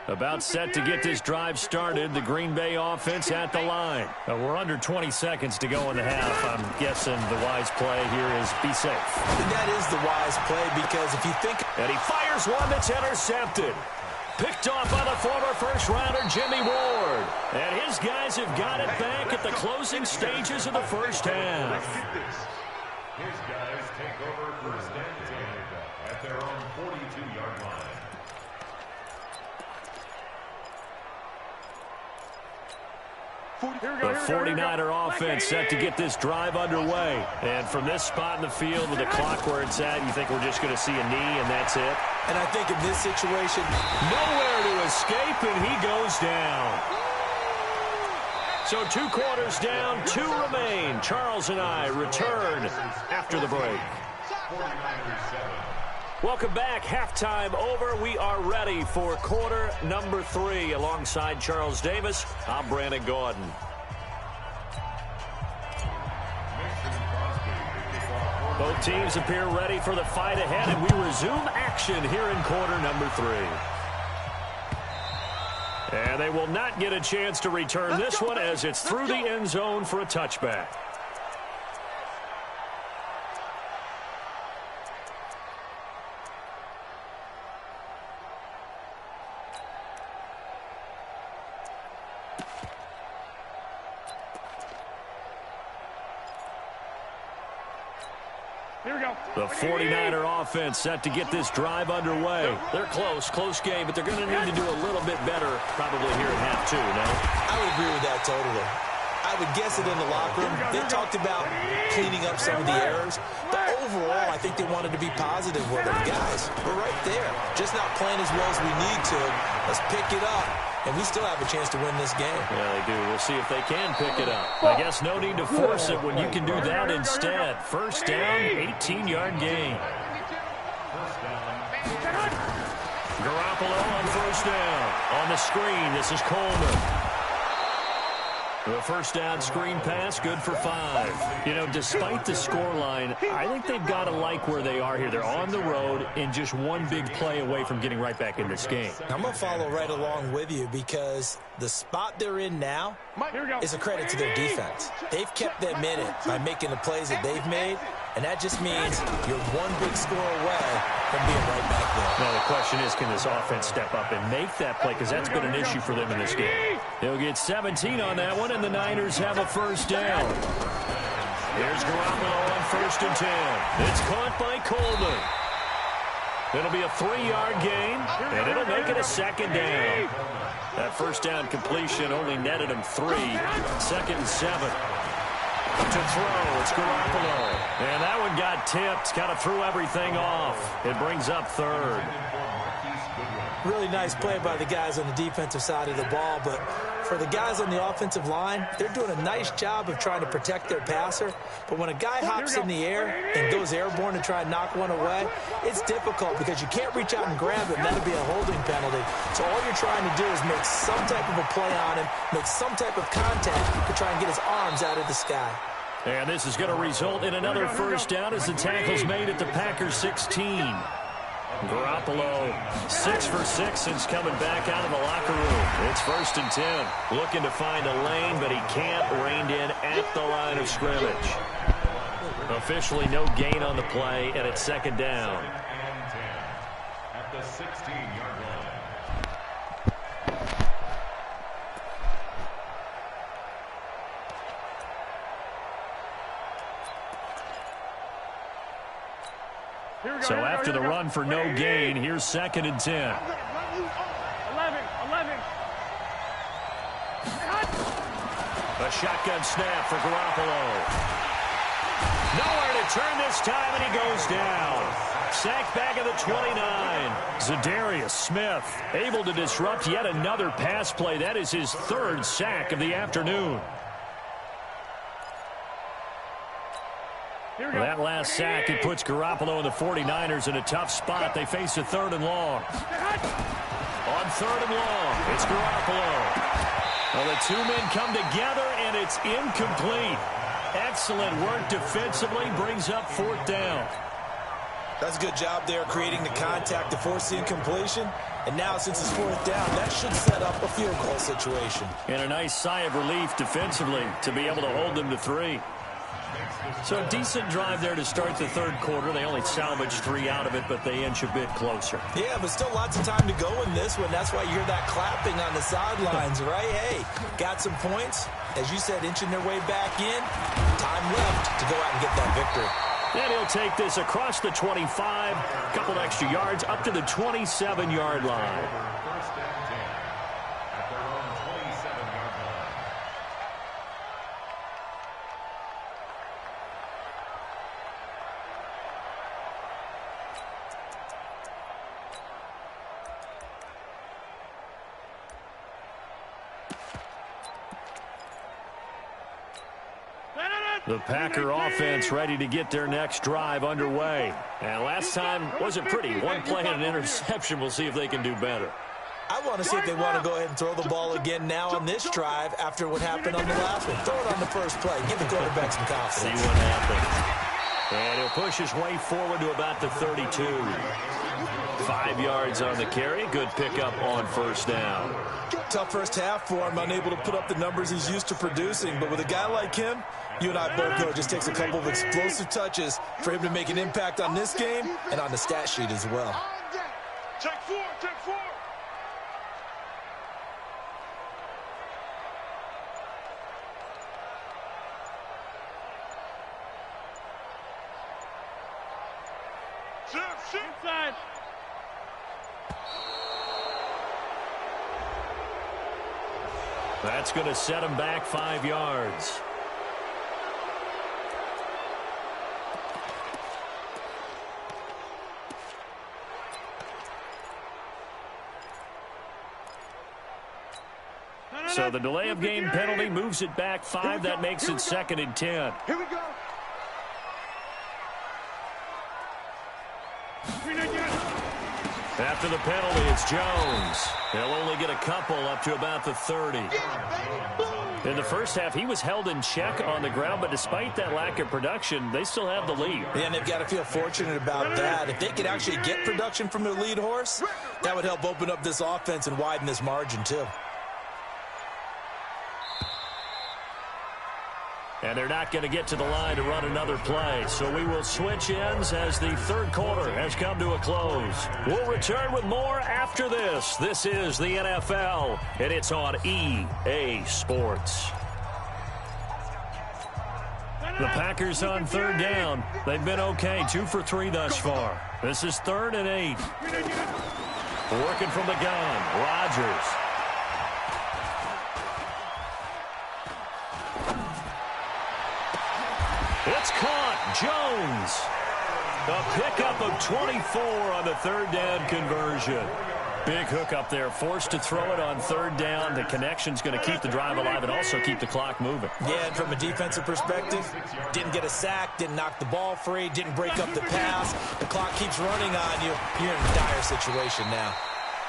About set to get this drive started. The Green Bay offense at the line. We're under 20 seconds to go in the half. I'm guessing the wise play here is be safe. And that is the wise play, because if you think... And he fires one that's intercepted. Picked off by the former first-rounder Jimmy Ward. And his guys have got it back at the closing stages of the first half. His guys take over first and 10 at their own 42-yard line. The 49er offense set to get this drive underway. And from this spot in the field with the clock where it's at, you think we're just going to see a knee and that's it? And I think in this situation... Nowhere to escape, and he goes down. So 2 quarters down, 2 remain. Charles and I return after the break. 49ers 7. Welcome back. Halftime over. We are ready for quarter number 3. Alongside Charles Davis, I'm Brandon Gordon. Both teams appear ready for the fight ahead, and we resume action here in quarter number 3. And they will not get a chance to return this one as it's through the end zone for a touchback. Here we go. The 49er offense set to get this drive underway. They're close game, but they're going to need to do a little bit better probably here in half 2, no? I would agree with that totally. I would guess it in the locker room. They talked about cleaning up some of the errors, but overall, I think they wanted to be positive with them. Guys, we're right there. just not playing as well as we need to. Let's pick it up, and we still have a chance to win this game. Yeah, they do. We'll see if they can pick it up. I guess no need to force it when you can do that instead. First down, 18-yard gain. Garoppolo on first down. On the screen, this is Coleman. The first down screen pass, good for 5. You know, despite the scoreline, I think they've got to like where they are here. They're on the road and just one big play away from getting right back in this game. I'm going to follow right along with you because the spot they're in now is a credit to their defense. They've kept them in it by making the plays that they've made, and that just means you're one big score away from being right back there. Now, the question is, can this offense step up and make that play? Because that's been an issue for them in this game. They'll get 17 on that one, and the Niners have a first down. Here's Garoppolo on first and 10. It's caught by Coleman. It'll be a 3-yard gain, and it'll make it a second down. That first down completion only netted him 3. Second and 7. To throw, it's Garoppolo. And that one got tipped, kind of threw everything off. It brings up 3rd. Really nice play by the guys on the defensive side of the ball, but for the guys on the offensive line, they're doing a nice job of trying to protect their passer. But when a guy hops in the air and goes airborne to try and knock one away, it's difficult because you can't reach out and grab it, and that'll be a holding penalty. So all you're trying to do is make some type of a play on him, make some type of contact to try and get his arms out of the sky. And this is going to result in another first down as the tackle's made at the Packers 16. Garoppolo, 6 for 6 since coming back out of the locker room. It's first and 10. Looking to find a lane, but he can't. Reined in at the line of scrimmage. Officially no gain on the play, and it's second down. And 10 at the 16-yard line. So after the run for no gain, here's second and 10. 11. A shotgun snap for Garoppolo. Nowhere to turn this time, and he goes down. Sacked back at the 29. Zadarius Smith able to disrupt yet another pass play. That is his 3rd sack of the afternoon. That last sack, it puts Garoppolo and the 49ers in a tough spot. They face a 3rd and long. On 3rd and long, it's Garoppolo. Well, the two men come together, and it's incomplete. Excellent work defensively, brings up 4th down. That's a good job there creating the contact to force the incompletion. And now, since it's 4th down, that should set up a field goal situation. And a nice sigh of relief defensively to be able to hold them to 3. So a decent drive there to start the 3rd quarter. They only salvaged 3 out of it, but they inch a bit closer. Yeah, but still lots of time to go in this one. That's why you hear that clapping on the sidelines, right? Hey, got some points. As you said, inching their way back in. Time left to go out and get that victory. And he'll take this across the 25, a couple extra yards, up to the 27-yard line. First and 10 at their own 27-yard line. The Packer offense ready to get their next drive underway. And last time wasn't pretty. One play and an interception. We'll see if they can do better. I want to see if they want to go ahead and throw the ball again now on this drive after what happened on the last one. Throw it on the first play. Give the quarterback some confidence. See what happens. And he'll push his way forward to about the 32. 5 yards on the carry. Good pickup on first down. Tough first half for him, unable to put up the numbers he's used to producing. But with a guy like him, you and I both know it just takes a couple of explosive touches for him to make an impact on this game and on the stat sheet as well. Check 4, check 4. Shift, inside. That's going to set him back 5 yards. So the delay of game penalty moves it back 5. That makes it 2nd and 10. Here we go. After the penalty, it's Jones. He'll only get a couple up to about the 30. In the first half, he was held in check on the ground, but despite that lack of production, they still have the lead. Yeah, and they've got to feel fortunate about that. If they could actually get production from their lead horse, that would help open up this offense and widen this margin, too. And they're not going to get to the line to run another play. So we will switch ends as the third quarter has come to a close. We'll return with more after this. This is the NFL, and it's on EA Sports. The Packers on 3rd down. They've been okay, 2 for 3 thus far. This is 3rd and 8. Working from the gun, Rodgers. It's caught. Jones. A pickup of 24 on the 3rd down conversion. Big hook up there. Forced to throw it on 3rd down. The connection's going to keep the drive alive and also keep the clock moving. Yeah, and from a defensive perspective, didn't get a sack, didn't knock the ball free, didn't break up the pass. The clock keeps running on you. You're in a dire situation now.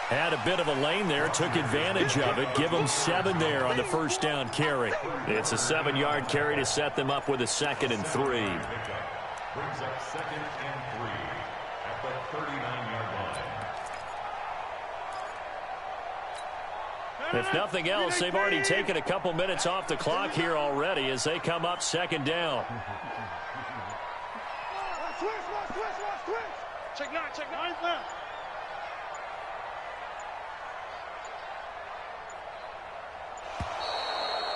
Had a bit of a lane there, took advantage of it. Give them 7 there on the 1st down carry. It's a 7-yard carry to set them up with a 2nd and 3. Brings up 2nd and 3 at the 39-yard line. If nothing else, they've already taken a couple minutes off the clock here already as they come up 2nd down. Check 9 left.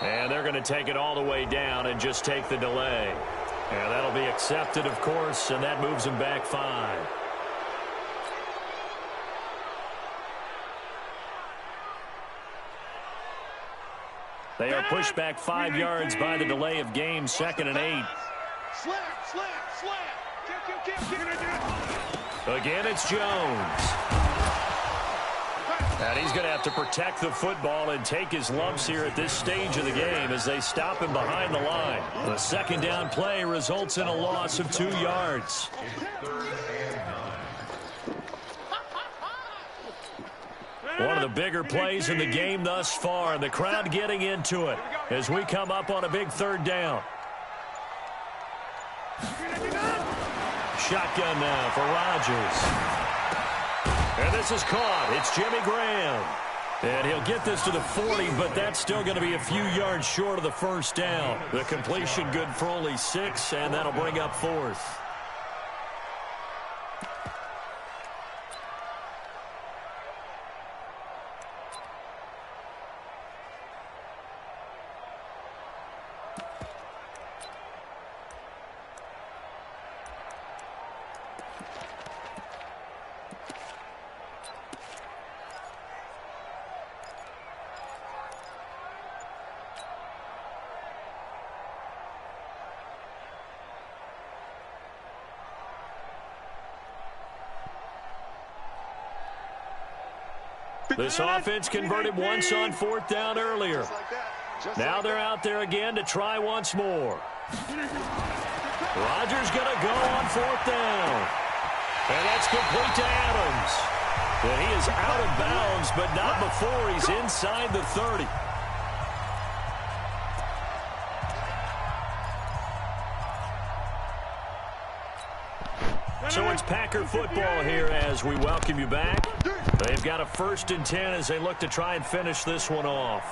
And they're going to take it all the way down and just take the delay. And that'll be accepted, of course, and that moves them back 5. They are pushed back 5 yards by the delay of game, 2nd and 8. Slam. Kill. Again, it's Jones. And he's going to have to protect the football and take his lumps here at this stage of the game as they stop him behind the line. The 2nd down play results in a loss of 2 yards. One of the bigger plays in the game thus far, and the crowd getting into it as we come up on a big 3rd down. Shotgun now for Rodgers. And this is caught. It's Jimmy Graham. And he'll get this to the 40, but that's still going to be a few yards short of the 1st down. The completion good for only 6, and that'll bring up 4th. This offense converted once on 4th down earlier. Now they're out there again to try once more. Rodgers going to go on 4th down. And that's complete to Adams. And he is out of bounds, but not before he's inside the 30. So it's Packer football here as we welcome you back. They've got a 1st and 10 as they look to try and finish this one off.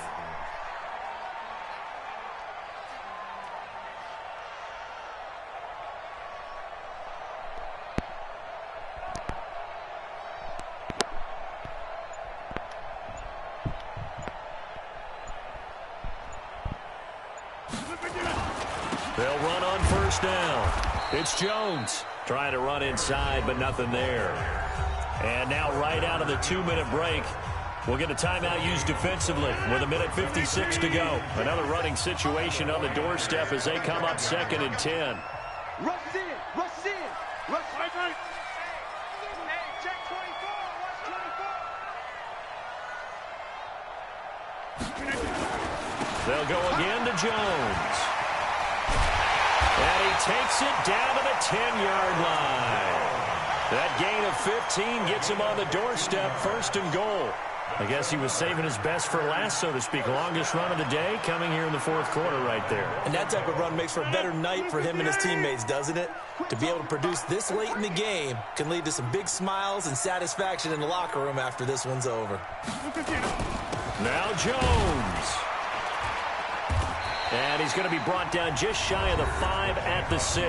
They'll run on 1st down. It's Jones trying to run inside, but nothing there. And now right out of the 2-minute break, we'll get a timeout used defensively with 1:56 to go. Another running situation on the doorstep as they come up 2nd and 10. Rush in. Right. Hey, check 24. Watch 24. They'll go again to Jones. And he takes it down to the 10-yard line. That gain of 15 gets him on the doorstep, 1st and goal. I guess he was saving his best for last, so to speak. Longest run of the day coming here in the 4th quarter right there. And that type of run makes for a better night for him and his teammates, doesn't it? To be able to produce this late in the game can lead to some big smiles and satisfaction in the locker room after this one's over. Now Jones. And he's going to be brought down just shy of the 5 at the 6.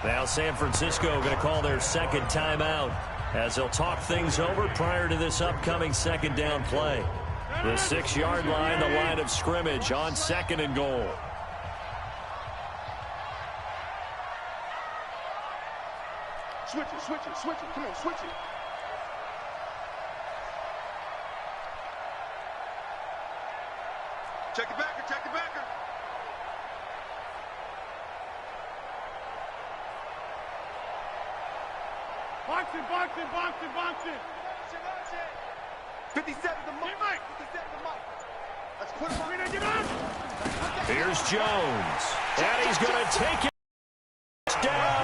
Now San Francisco going to call their 2nd timeout as they'll talk things over prior to this upcoming 2nd down play. The 6-yard line, the line of scrimmage on 2nd and goal. Switch it, switch it, switch it. Come on, switch it. Check it backer, check it backer. Box it, box it, box it, box it. 57 to Mike. 57 to Mike. Let's put him on. Here's Jones. And he's going to take it down.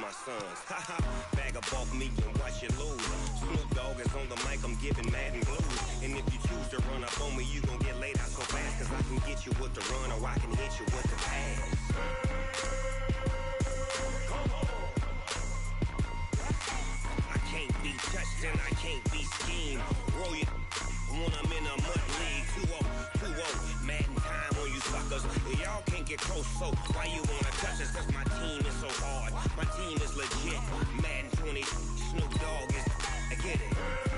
My sons. Bag up off me and watch you lose. Snoop Dogg is on the mic, I'm giving Madden blues. And if you choose to run up on me, you gon' get laid out so fast. Cause I can get you with the run or I can hit you with the pass. I can't be touched and I can't be schemed. Roll you when I'm in a mud league. 2-0, Madden time on you suckers. Y'all can't get close, so why you wanna touch us? Cause my team is so hard. My team is legit. Madden 20, Snoop Dogg is, I get it.